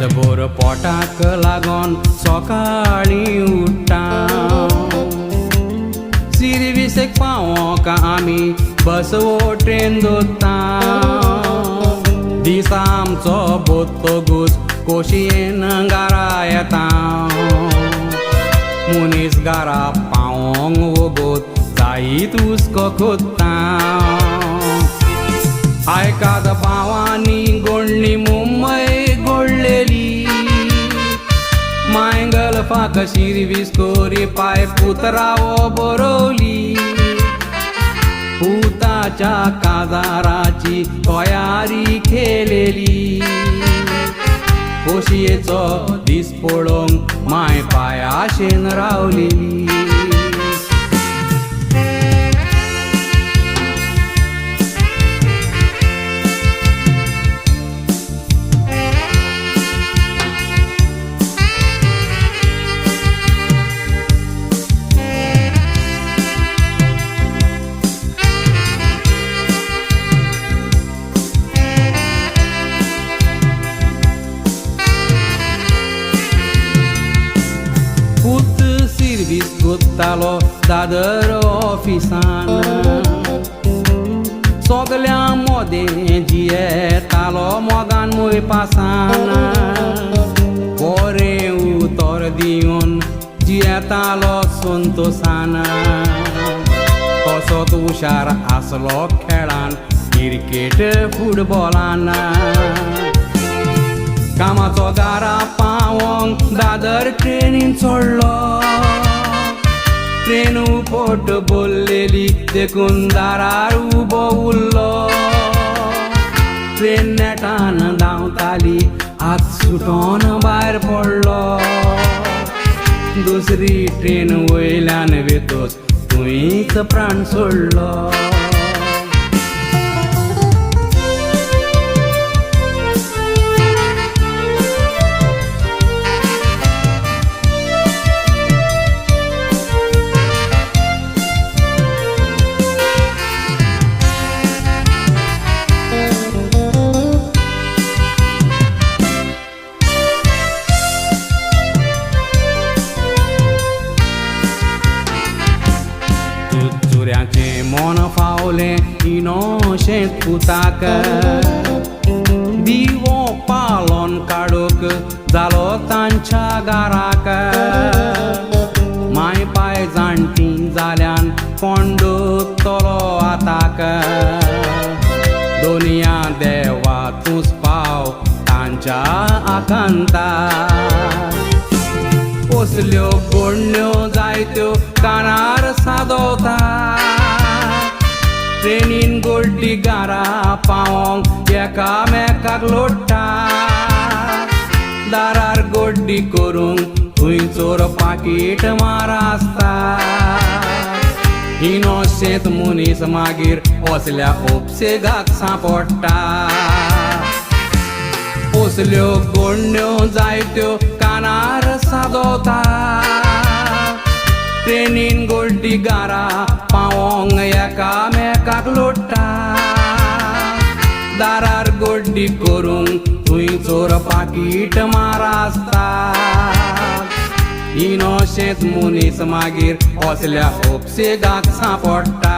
पेटभर पोटाक लागोन सकाळी उठ्ठा सिरविसेक पावोंक आमी बसवो ट्रेन दोत्ता दिसा आमचो बोत्तोगूच खोशयेन घरा येता मनीस घरा पावोंक वोगोत जायत हुस्को खोदता आयकाद भावांनी गोडली मुंबय गोडलेली मांगल फाक शिरवीस कोरी पाय पुतरावो बरोवली पुताच्या काजाराची तयारी केलेली खोशयेचो दीस पळोवंक माय पायाशेन रावलेली कोत्तालो दादर ऑफिसान सगल्या मोदें जियेतालो मोगान मोय पासान बरें उतर दिवन जियेतालो संतोषान तसोच हुशार आसलो खेळान क्रिकेट फुटबॉलान कामाचो दारा पावोंक दादर ट्रेनीन चडलो ट्रेन पोट बोल्लेली देखून दारार उबो उरलो ट्रेन नेटान धांवताली हात सुटोन भायर पडलो दुसरी ट्रेन वयल्यान वेतोच थंयच प्राण सोडलो मन फावले इनोशेंत पुताक दिवो पालोन काडूक जालो तांच्या घराक माय पाय जाणटी जाल्यान कोंडूतलो आताक दोनिया देवा तूंच पाव तांच्या आकांता कसल्यो गोडण्यो जायत्यो कानार सादोवता ट्रेनीन गोड्डी घरा पावोंक एकामेकाक लोट्टा दारार गोड्डी करूंक थंयचोर पाकीट मारासता इनोशेंत मनीस मागीर असल्या उपसेगाक सांपडटा असल्यो गोडण्यो जायत्यो कानार सादोवता ट्रेनीन गोड्डी घरा पावोंक एकामेकाक लोट्टा दारार गोड्डी करूंक थंयचोर पाकीट मारासता इनोशेंत मनीस मागीर असल्या उपसेगाक सांपडटा